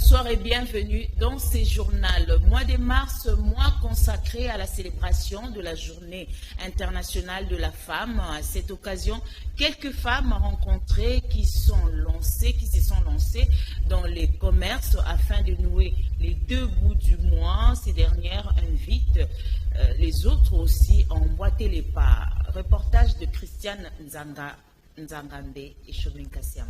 Bonsoir et bienvenue dans ce journal. Mois de mars, mois consacré à la célébration de la Journée internationale de la femme. À cette occasion, quelques femmes rencontrées qui se sont lancées dans les commerces afin de nouer les deux bouts du mois. Ces dernières invitent les autres aussi à emboîter les pas. Reportage de Christiane Nzangande et Chomin Kassiama.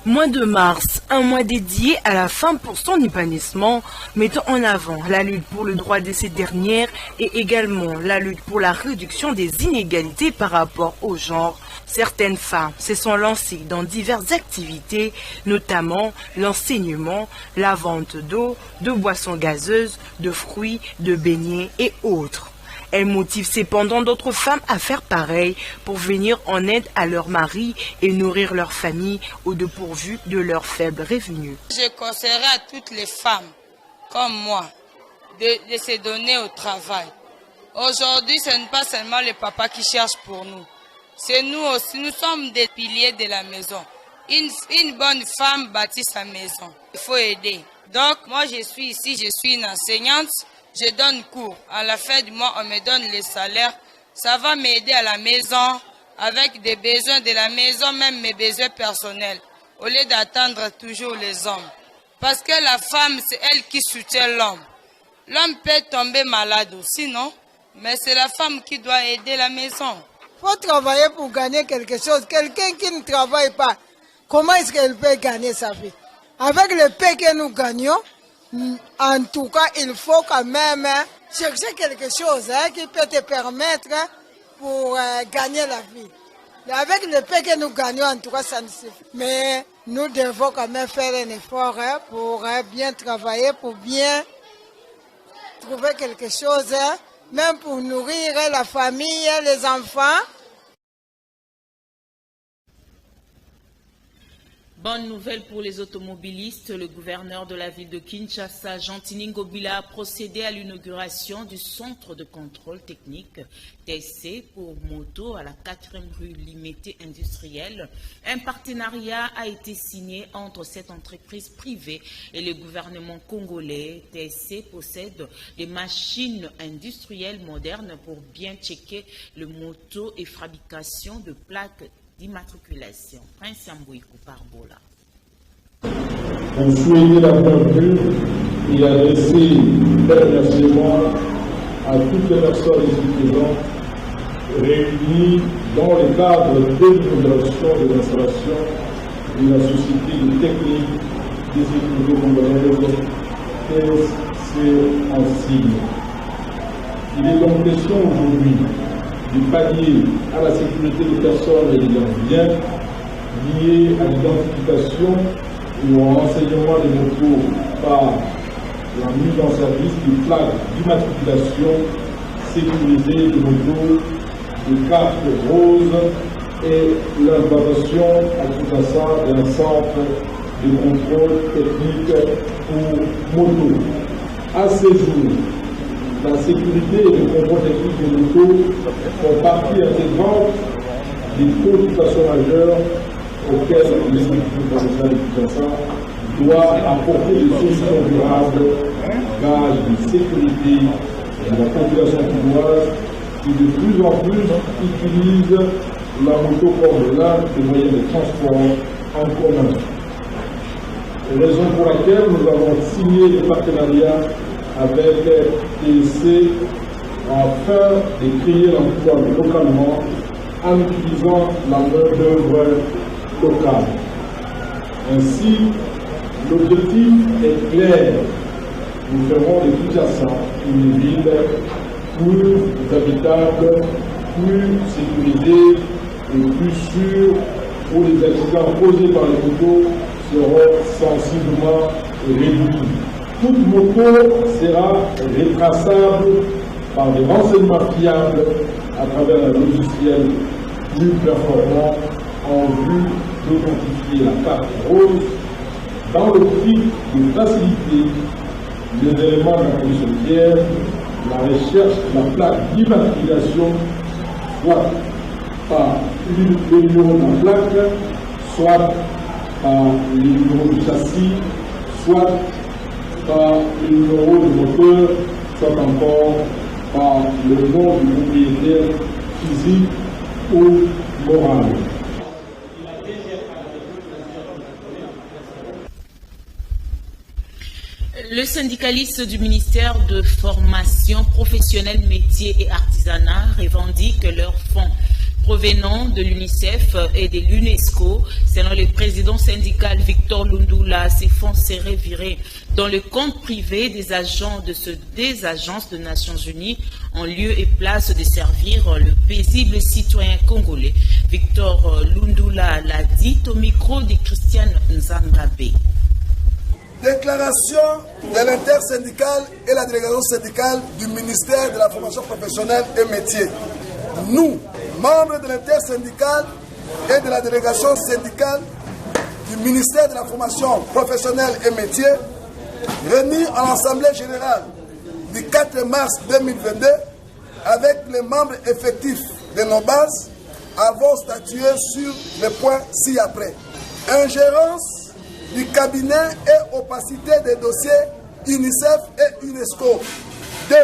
Mois de mars, un mois dédié à la femme pour son épanouissement, mettant en avant la lutte pour le droit de ces dernières et également la lutte pour la réduction des inégalités par rapport au genre. Certaines femmes se sont lancées dans diverses activités, notamment l'enseignement, la vente d'eau, de boissons gazeuses, de fruits, de beignets et autres. Elle motive cependant d'autres femmes à faire pareil pour venir en aide à leur mari et nourrir leur famille au dépourvu de leurs faibles revenus. Je conseillerais à toutes les femmes comme moi de se donner au travail. Aujourd'hui, ce n'est pas seulement le papa qui cherche pour nous. C'est nous aussi, nous sommes des piliers de la maison. Une bonne femme bâtit sa maison. Il faut aider. Donc, moi je suis ici, je suis une enseignante. Je donne cours. À la fin du mois, on me donne les salaires. Ça va m'aider à la maison, avec des besoins de la maison, même mes besoins personnels, au lieu d'attendre toujours les hommes. Parce que la femme, c'est elle qui soutient l'homme. L'homme peut tomber malade aussi, non? Mais c'est la femme qui doit aider la maison. Il faut travailler pour gagner quelque chose. Quelqu'un qui ne travaille pas, comment est-ce qu'elle peut gagner sa vie? Avec le paix que nous gagnons, en tout cas, il faut quand même chercher quelque chose qui peut te permettre pour gagner la vie. Avec le paix que nous gagnons, en tout cas, ça ne suffit. Mais nous devons quand même faire un effort pour bien travailler, pour bien trouver quelque chose, même pour nourrir la famille, les enfants. Bonne nouvelle pour les automobilistes. Le gouverneur de la ville de Kinshasa, Gentini Ngobila, a procédé à l'inauguration du centre de contrôle technique TSC pour moto à la 4e rue Limité industrielle. Un partenariat a été signé entre cette entreprise privée et le gouvernement congolais. TSC possède des machines industrielles modernes pour bien checker le moto et fabrication de plaques d'immatriculation. Prince Yambouikou Parbola. Pour souhaiter la bienvenue et adresser un remerciement à toutes les personnes présentes réunies dans le cadre de l'inauguration de l'installation de la société de technique des étudiants congolaises TSC en signe. Il est donc question aujourd'hui du palier à la sécurité des personnes et des biens liés à l'identification et au renseignement des motos par la mise en service des plaques d'immatriculation sécurisées des motos, des cartes roses et l'implantation à Kinshasa d'un centre de contrôle technique pour motos. À ce jour, la sécurité et le contrôle technique des motos font partie intégrante des préoccupations majeures auxquelles l'institut national de Kinshasa doit apporter des solutions durables, gage de sécurité de la population chinoise qui de plus en plus utilise la moto comme l'un des moyens de transport en commun. Raison pour laquelle nous avons signé le partenariat avec TSC afin de créer l'emploi localement en utilisant la main-d'œuvre locale. Ainsi, l'objectif est clair. Nous ferons de Kinshasa une ville plus habitable, plus sécurisée et plus sûre où les accidents causés par les motos seront sensiblement réduits. Toute moto sera retraçable par des renseignements fiables à travers un logiciel plus performant en vue d'authentifier la carte rose dans l'optique de faciliter les éléments de la police routière, la recherche de la plaque d'immatriculation, soit par le numéro de la plaque, soit par les numéros du châssis, soit par le numéro du moteur, soit encore par le nom du propriétaire physique ou moral. Le syndicaliste du ministère de Formation professionnelle, métiers et artisanat revendique leurs fonds provenant de l'UNICEF et de l'UNESCO. Selon le président syndical Victor Lundula, ces fonds seraient virés dans le compte privé des agents des agences des Nations Unies en lieu et place de servir le paisible citoyen congolais. Victor Lundula l'a dit au micro de Christiane Nzangabe. Déclaration de l'intersyndicale et la délégation syndicale du ministère de la formation professionnelle et métiers. Nous, membres de l'intersyndicale et de la délégation syndicale du ministère de la formation professionnelle et métiers, réunis en l'Assemblée générale du 4 mars 2022, avec les membres effectifs de nos bases, avons statué sur les points ci-après. Ingérence du cabinet et opacité des dossiers UNICEF et UNESCO. 2.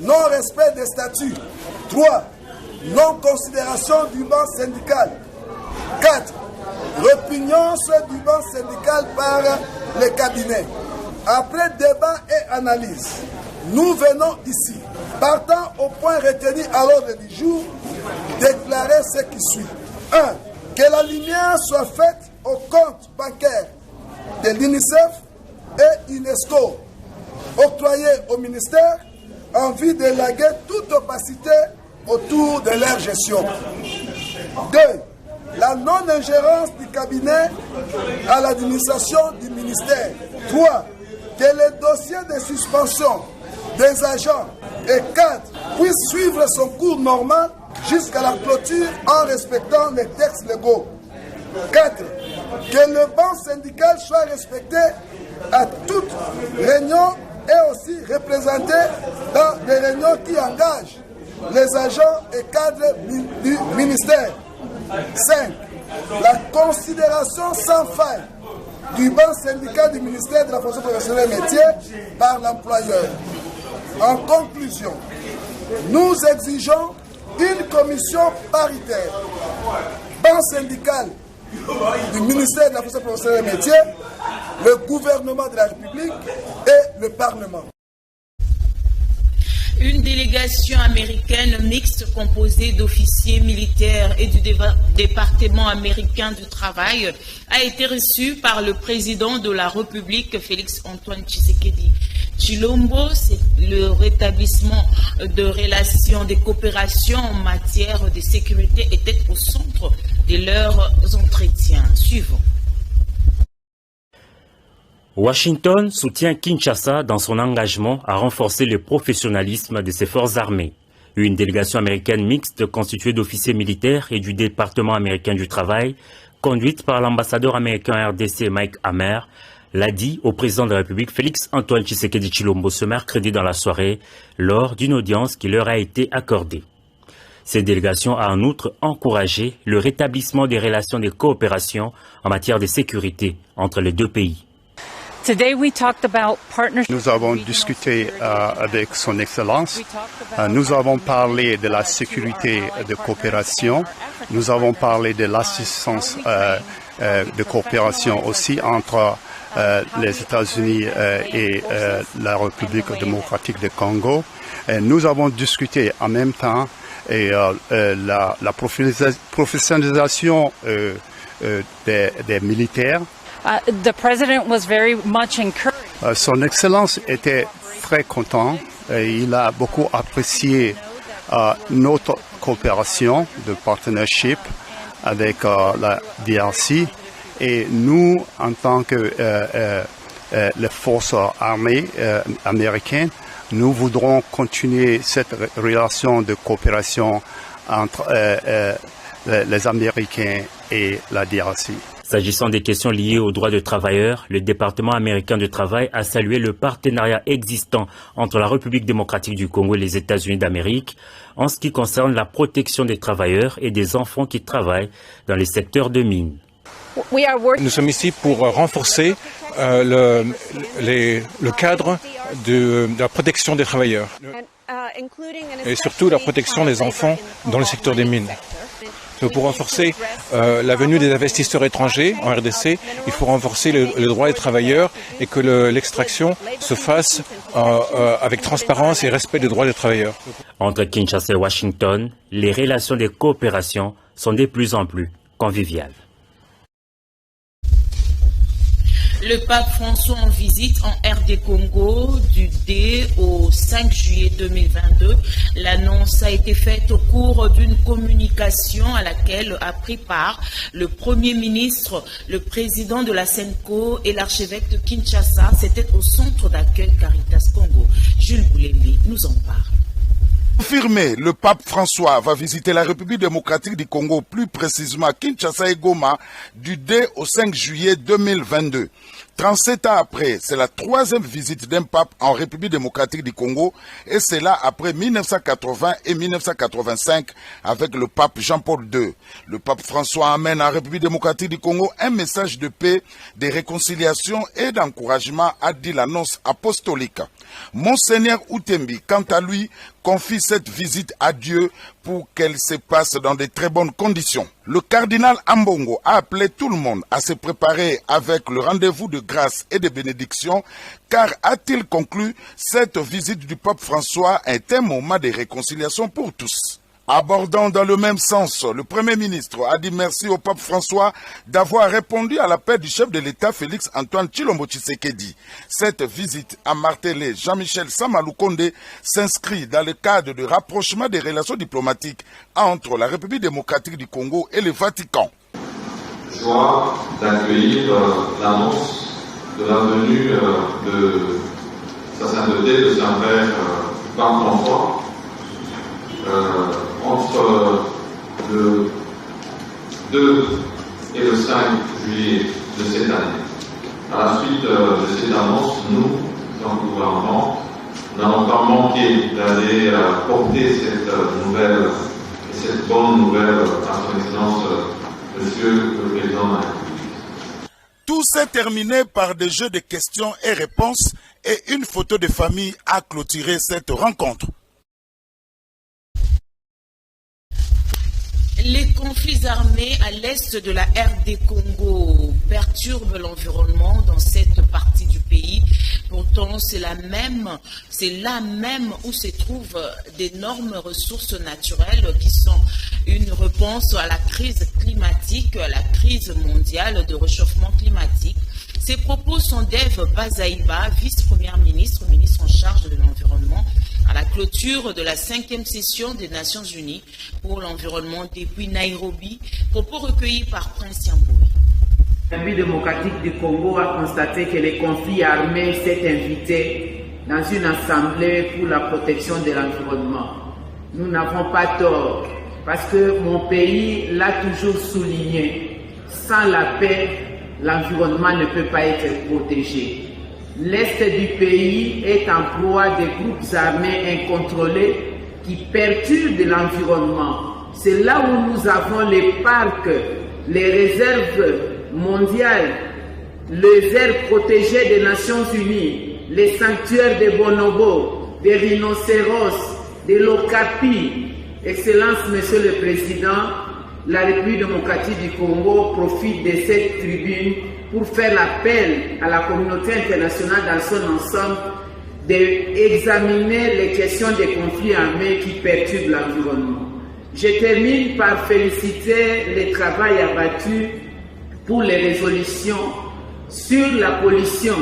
Non-respect des statuts. 3. Non-considération du banc syndical. 4. Répugnance du banc syndical par les cabinets. Après débat et analyse, nous venons ici, partant au point retenu à l'ordre du jour, déclarer ce qui suit. 1. Que la lumière soit faite au compte bancaire de l'UNICEF et UNESCO, octroyés au ministère en vue de léguer toute opacité autour de leur gestion. 2. La non-ingérence du cabinet à l'administration du ministère. 3. Que les dossiers de suspension des agents et 4 puissent suivre son cours normal jusqu'à la clôture en respectant les textes légaux. 4. Que le banc syndical soit respecté à toute réunion et aussi représenté dans les réunions qui engagent les agents et cadres du ministère. 5. La considération sans faille du banc syndical du ministère de la fonction professionnelle et métiers par l'employeur. En conclusion, nous exigeons une commission paritaire, banc syndical du ministère de la fonction professionnelle et métiers, le gouvernement de la République et le Parlement. Une délégation américaine mixte composée d'officiers militaires et du département américain du travail a été reçue par le président de la République, Félix Antoine Tshisekedi Tshilombo. C'est le rétablissement de relations de coopération en matière de sécurité était au centre de leurs entretiens. Suivons. Washington soutient Kinshasa dans son engagement à renforcer le professionnalisme de ses forces armées. Une délégation américaine mixte constituée d'officiers militaires et du département américain du travail, conduite par l'ambassadeur américain RDC Mike Hammer, l'a dit au président de la République Félix Antoine Tshisekedi Tshilombo ce mercredi dans la soirée, lors d'une audience qui leur a été accordée. Cette délégation a en outre encouragé le rétablissement des relations de coopération en matière de sécurité entre les deux pays. Nous avons discuté avec son Excellence. Nous avons parlé de la sécurité de coopération. Nous avons parlé de l'assistance de coopération aussi entre les États-Unis et la République démocratique du Congo. Et nous avons discuté en même temps la professionnalisation des militaires. Son Excellence était très content et il a beaucoup apprécié notre coopération de partnership avec la DRC et nous, en tant que les forces armées américaines, nous voudrons continuer cette relation de coopération entre les Américains et la DRC. S'agissant des questions liées aux droits de travailleurs, le département américain du travail a salué le partenariat existant entre la République démocratique du Congo et les États-Unis d'Amérique en ce qui concerne la protection des travailleurs et des enfants qui travaillent dans les secteurs de mines. Nous sommes ici pour renforcer le cadre de la protection des travailleurs et surtout la protection des enfants dans le secteur des mines. Pour renforcer la venue des investisseurs étrangers en RDC, il faut renforcer le droit des travailleurs et que l'extraction se fasse avec transparence et respect des droits des travailleurs. Entre Kinshasa et Washington, les relations de coopération sont de plus en plus conviviales. Le pape François en visite en RD Congo du 2 au 5 juillet 2022. L'annonce a été faite au cours d'une communication à laquelle a pris part le Premier ministre, le président de la SENCO et l'archevêque de Kinshasa. C'était au centre d'accueil Caritas Congo. Jules Boulembi nous en parle. Confirmé, le pape François va visiter la République démocratique du Congo, plus précisément Kinshasa et Goma, du 2 au 5 juillet 2022. 37 ans après, c'est la troisième visite d'un pape en République démocratique du Congo, et c'est là après 1980 et 1985 avec le pape Jean-Paul II. Le pape François amène en République démocratique du Congo un message de paix, de réconciliation et d'encouragement, a dit l'annonce apostolique. Monseigneur Outembi, quant à lui, confie cette visite à Dieu pour qu'elle se passe dans de très bonnes conditions. Le cardinal Ambongo a appelé tout le monde à se préparer avec le rendez-vous de grâce et de bénédiction, car, a-t-il conclu, cette visite du pape François est un moment de réconciliation pour tous. Abordant dans le même sens, le Premier ministre a dit merci au pape François d'avoir répondu à l'appel du chef de l'État Félix Antoine Tshilombo Tshisekedi. Cette visite, a martelé Jean-Michel Samaloukonde, s'inscrit dans le cadre de rapprochement des relations diplomatiques entre la République démocratique du Congo et le Vatican. Joie d'accueillir l'annonce de la venue de sa sainteté, de Saint-Père pape François. Entre le 2 et le 5 juillet de cette année. À la suite de cette annonce, nous, dans le gouvernement, n'allons pas manquer d'aller porter cette nouvelle et cette bonne nouvelle à son Excellence, Monsieur le Président de la République. Tout s'est terminé par des jeux de questions et réponses et une photo de famille a clôturé cette rencontre. Les conflits armés à l'est de la RD Congo perturbent l'environnement dans cette partie du pays. Pourtant, c'est là même où se trouvent d'énormes ressources naturelles qui sont une réponse à la crise climatique, à la crise mondiale de réchauffement climatique. Ces propos sont d'Ève Bazaïba, vice-première ministre, ministre en charge de l'environnement, à la clôture de la 5e session des Nations Unies pour l'environnement depuis Nairobi, propos recueillis par Prince Yamboui. La République démocratique du Congo a constaté que les conflits armés s'est invité dans une assemblée pour la protection de l'environnement. Nous n'avons pas tort, parce que mon pays l'a toujours souligné. Sans la paix, l'environnement ne peut pas être protégé. L'Est du pays est en proie des groupes armés incontrôlés qui perturbent l'environnement. C'est là où nous avons les parcs, les réserves mondiales, les aires protégées des Nations Unies, les sanctuaires des bonobos, des rhinocéros, des lokapis. Excellence, Monsieur le Président, la République démocratique du Congo profite de cette tribune pour faire l'appel à la communauté internationale dans son ensemble d'examiner les questions des conflits armés qui perturbent l'environnement. Je termine par féliciter le travail abattu pour les résolutions sur la pollution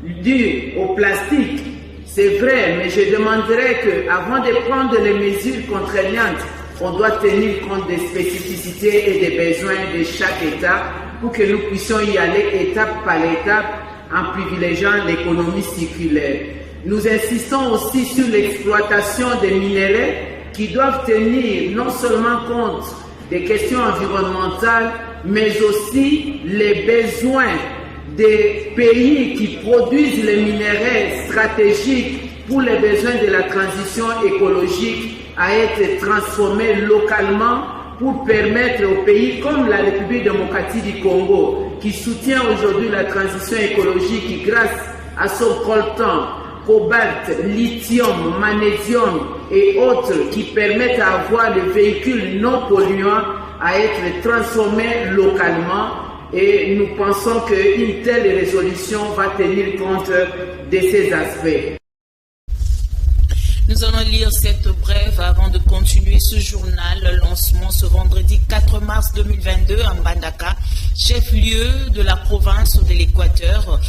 due au plastique. C'est vrai, mais je demanderais qu'avant de prendre les mesures contraignantes, on doit tenir compte des spécificités et des besoins de chaque État pour que nous puissions y aller étape par étape en privilégiant l'économie circulaire. Nous insistons aussi sur l'exploitation des minéraux qui doivent tenir non seulement compte des questions environnementales, mais aussi les besoins des pays qui produisent les minéraux stratégiques pour les besoins de la transition écologique à être transformés localement pour permettre aux pays comme la République démocratique du Congo, qui soutient aujourd'hui la transition écologique grâce à son coltan, cobalt, lithium, magnésium et autres qui permettent d'avoir des véhicules non polluants à être transformés localement. Et nous pensons qu'une telle résolution va tenir compte de ces aspects. Nous allons lire cette brève avant de continuer ce journal. Le lancement ce vendredi 4 mars 2022 à Mbandaka, chef-lieu de la province de l'Équateur,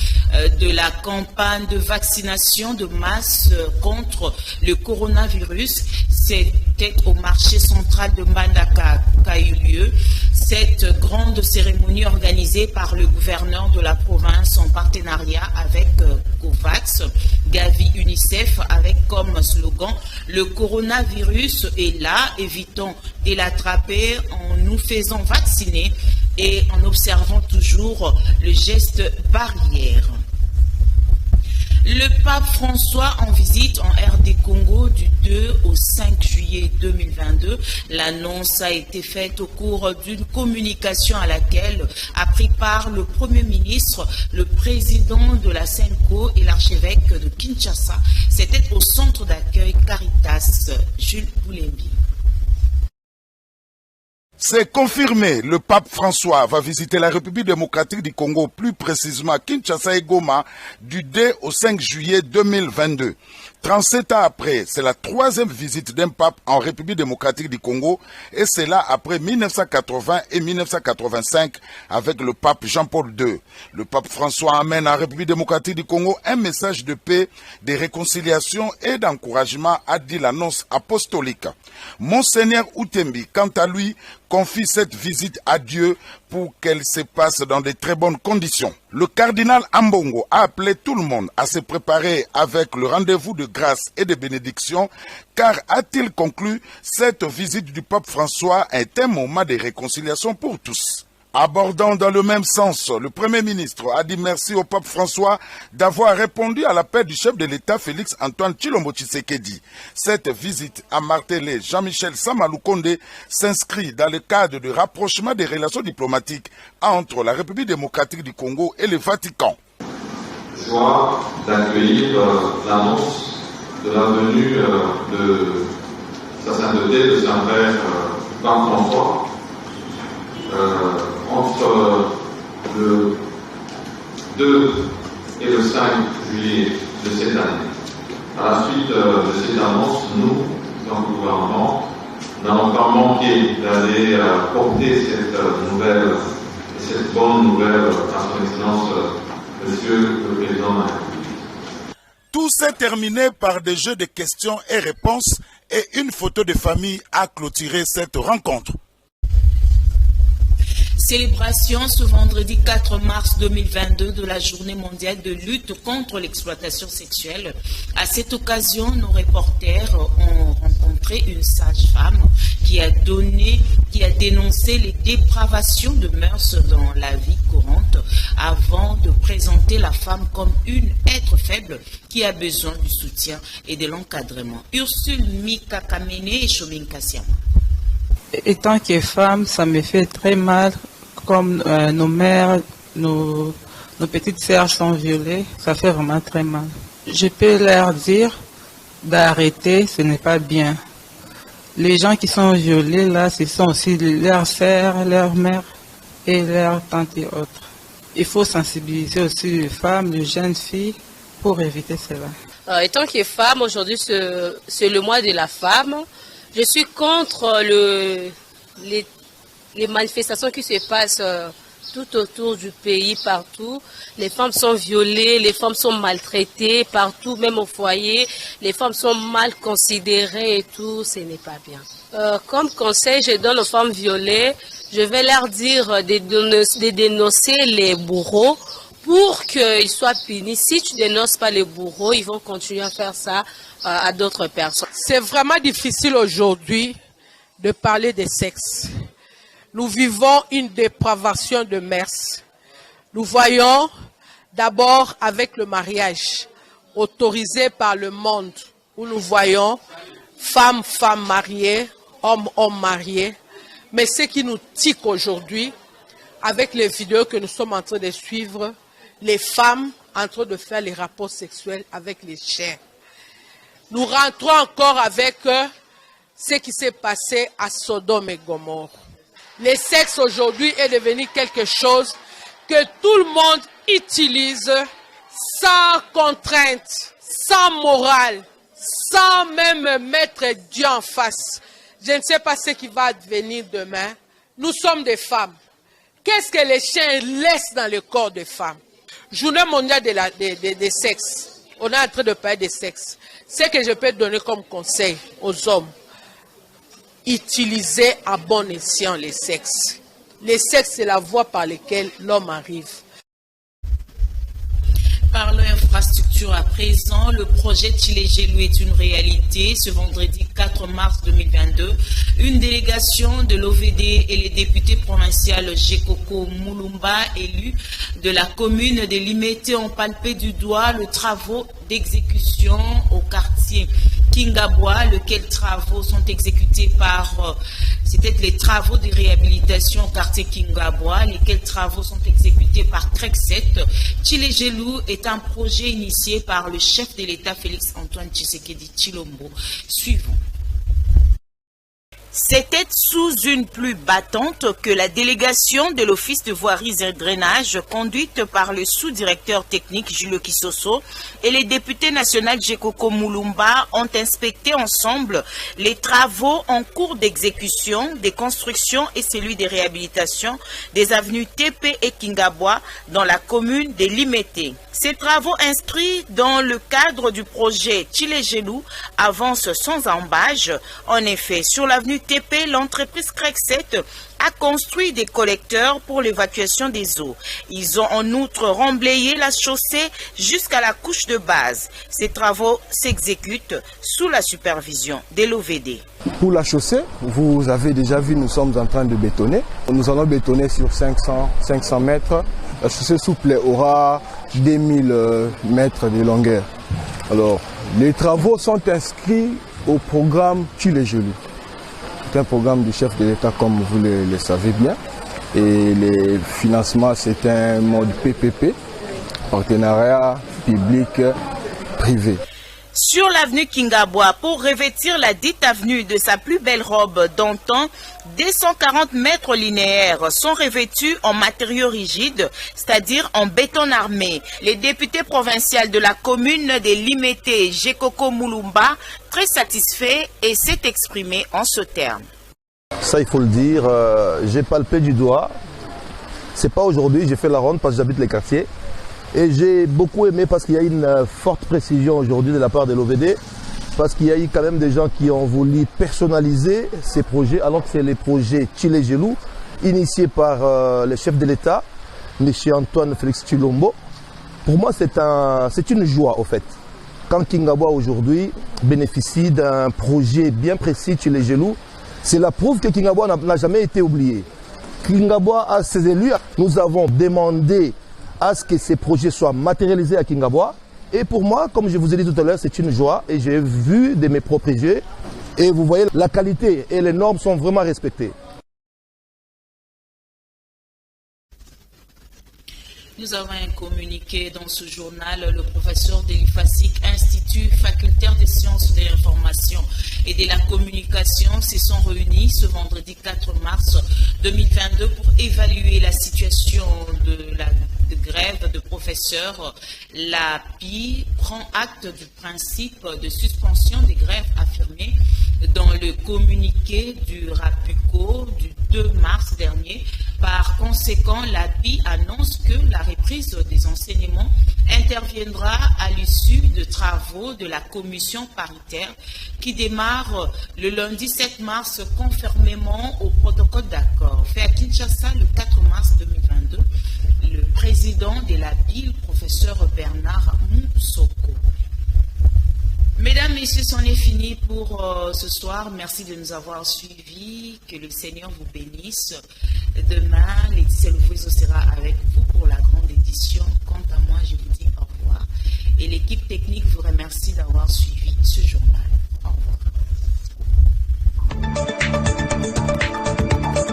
de la campagne de vaccination de masse contre le coronavirus. C'était au marché central de Mbandaka qu'a eu lieu cette grande cérémonie organisée par le gouverneur de la province en partenariat avec COVAX, Gavi, UNICEF, avec comme slogan « Le coronavirus est là, évitons de l'attraper en nous faisant vacciner et en observant toujours le geste barrière ». Le pape François en visite en RD Congo du 2 au 5 juillet 2022. L'annonce a été faite au cours d'une communication à laquelle a pris part le Premier ministre, le président de la SENCO et l'archevêque de Kinshasa. C'était au centre d'accueil Caritas, Jules Boulembi. C'est confirmé, le pape François va visiter la République démocratique du Congo, plus précisément Kinshasa et Goma, du 2 au 5 juillet 2022. 37 ans après, c'est la troisième visite d'un pape en République démocratique du Congo, et c'est là après 1980 et 1985 avec le pape Jean-Paul II. Le pape François amène en République démocratique du Congo un message de paix, de réconciliation et d'encouragement, a dit l'annonce apostolique. Monseigneur Outembi, quant à lui, confie cette visite à Dieu pour qu'elle se passe dans de très bonnes conditions. Le cardinal Ambongo a appelé tout le monde à se préparer avec le rendez-vous de grâce et de bénédiction, car, a-t-il conclu, cette visite du pape François est un moment de réconciliation pour tous. Abordant dans le même sens, le Premier ministre a dit merci au pape François d'avoir répondu à l'appel du chef de l'État Félix Antoine Tshilombo Tshisekedi. Cette visite a martelé Jean-Michel Samaloukonde s'inscrit dans le cadre de rapprochement des relations diplomatiques entre la République démocratique du Congo et le Vatican. Joie d'accueillir l'annonce de la venue de sa sainteté, de Saint-Père Pape François, entre le 2 et le 5 juillet de cette année. À la suite de cette annonce, nous, dans le gouvernement, n'allons pas manquer d'aller porter cette nouvelle, cette bonne nouvelle à son Excellence, Monsieur le Président de la République. Tout s'est terminé par des jeux de questions et réponses et une photo de famille a clôturé cette rencontre. Célébration ce vendredi 4 mars 2022 de la journée mondiale de lutte contre l'exploitation sexuelle. À cette occasion, nos reporters ont rencontré une sage-femme qui a dénoncé les dépravations de mœurs dans la vie courante avant de présenter la femme comme une être faible qui a besoin du soutien et de l'encadrement. Ursule Mikakamene et Chomin Kassiama. Étant que femme, ça me fait très mal. Comme nos mères, nos petites sœurs sont violées, ça fait vraiment très mal. Je peux leur dire d'arrêter, ce n'est pas bien. Les gens qui sont violés là, ce sont aussi leurs sœurs, leurs mères et leurs tantes et autres. Il faut sensibiliser aussi les femmes, les jeunes filles pour éviter cela. Étant que femme, aujourd'hui c'est le mois de la femme, je suis contre les manifestations qui se passent tout autour du pays, partout. Les femmes sont violées, les femmes sont maltraitées partout, même au foyer. Les femmes sont mal considérées et tout, ce n'est pas bien. Comme conseil, je donne aux femmes violées, je vais leur dire de dénoncer les bourreaux pour qu'ils soient punis. Si tu dénonces pas les bourreaux, ils vont continuer à faire ça à d'autres personnes. C'est vraiment difficile aujourd'hui de parler de sexe. Nous vivons une dépravation de mœurs. Nous voyons d'abord avec le mariage autorisé par le monde, où nous voyons femmes mariées, hommes mariés. Mais ce qui nous tique aujourd'hui, avec les vidéos que nous sommes en train de suivre, les femmes en train de faire les rapports sexuels avec les chiens. Nous rentrons encore avec ce qui s'est passé à Sodome et Gomorrhe. Le sexe aujourd'hui est devenu quelque chose que tout le monde utilise sans contrainte, sans morale, sans même mettre Dieu en face. Je ne sais pas ce qui va advenir demain. Nous sommes des femmes. Qu'est-ce que les chiens laissent dans le corps des femmes? Journée mondiale des sexes. On est en train de parler des sexes. Ce que je peux donner comme conseil aux hommes, utilisez à bon escient les sexes. Les sexes, c'est la voie par laquelle l'homme arrive. Parlons infrastructure à présent. Le projet Tshilé-Gelou est une réalité. Ce vendredi 4 mars 2022, une délégation de l'OVD et les députés provinciaux Gekoko Mulumba, élus de la commune de Limete, ont palpé du doigt les travaux d'exécution au quartier Kingabwa, lesquels travaux sont exécutés par... C'était les travaux de réhabilitation au quartier Kingabwa, lesquels travaux sont exécutés par Trekset. Tshilé-Gelou est un projet initié par le chef de l'État Félix Antoine Tshisekedi Tshilombo. Suivons. C'était sous une pluie battante que la délégation de l'Office de voiries et drainage, conduite par le sous-directeur technique Julio Kisoso et les députés nationaux Gekoko Mulumba, ont inspecté ensemble les travaux en cours d'exécution, des constructions et celui des réhabilitations des avenues TP et Kingabwa dans la commune de Limete. Ces travaux inscrits dans le cadre du projet Tshilé-Gelou avancent sans embâche. En effet, sur l'avenue TP, l'entreprise Trekset a construit des collecteurs pour l'évacuation des eaux. Ils ont en outre remblayé la chaussée jusqu'à la couche de base. Ces travaux s'exécutent sous la supervision de l'OVD. Pour la chaussée, vous avez déjà vu, nous sommes en train de bétonner. Nous allons bétonner sur 500 mètres. La chaussée souple aura 2000 mètres de longueur. Alors, les travaux sont inscrits au programme Tshilé-Gelou. C'est un programme du chef de l'État, comme vous le savez bien. Et les financements, c'est un mode PPP, partenariat public-privé. Sur l'avenue Kingabwa, pour revêtir la dite avenue de sa plus belle robe d'antan, 240 mètres linéaires sont revêtus en matériaux rigides, c'est-à-dire en béton armé. Les députés provinciaux de la commune de Limete, Gekoko Mulumba, très satisfait et s'est exprimé en ce terme. Ça, il faut le dire, j'ai palpé du doigt. C'est pas aujourd'hui, j'ai fait la ronde parce que j'habite les quartiers. Et j'ai beaucoup aimé parce qu'il y a une forte précision aujourd'hui de la part de l'OVD, parce qu'il y a eu quand même des gens qui ont voulu personnaliser ces projets, alors que c'est les projets Tshilé-Gelou, initiés par le chef de l'État, M. Antoine Félix Tshilombo. Pour moi, c'est une joie, au fait. Quand Kingabwa aujourd'hui bénéficie d'un projet bien précis Tshilé-Gelou, c'est la preuve que Kingabwa n'a jamais été oublié. Kingabwa a ses élus. Nous avons demandé à ce que ces projets soient matérialisés à Kingabwa. Et pour moi, comme je vous ai dit tout à l'heure, c'est une joie. Et j'ai vu de mes propres yeux. Et vous voyez, la qualité et les normes sont vraiment respectées. Nous avons un communiqué dans ce journal. Le professeur de l'IFASIC, Institut facultaire des sciences de l'information et de la communication, se sont réunis ce vendredi 4 mars 2022 pour évaluer la situation de grève de professeurs. L'API prend acte du principe de suspension des grèves affirmé dans le communiqué du RAPUCO du 2 mars dernier. Par conséquent, l'API annonce que la reprise des enseignements interviendra à l'issue de travaux de la commission paritaire qui démarre le lundi 7 mars conformément au protocole d'accord fait à Kinshasa le 4 mars 2022. Le président de l'API, le professeur Bernard Moussoko. Mesdames, Messieurs, c'en est fini pour ce soir. Merci de nous avoir suivis. Que le Seigneur vous bénisse. Demain, Laetitia Louvoiseau sera avec vous pour la grande édition. Quant à moi, je vous dis au revoir. Et l'équipe technique vous remercie d'avoir suivi ce journal. Au revoir.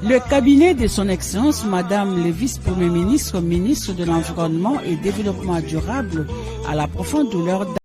Le cabinet de son Excellence, Madame le vice-premier ministre, ministre de l'Environnement et Développement durable, à la profonde douleur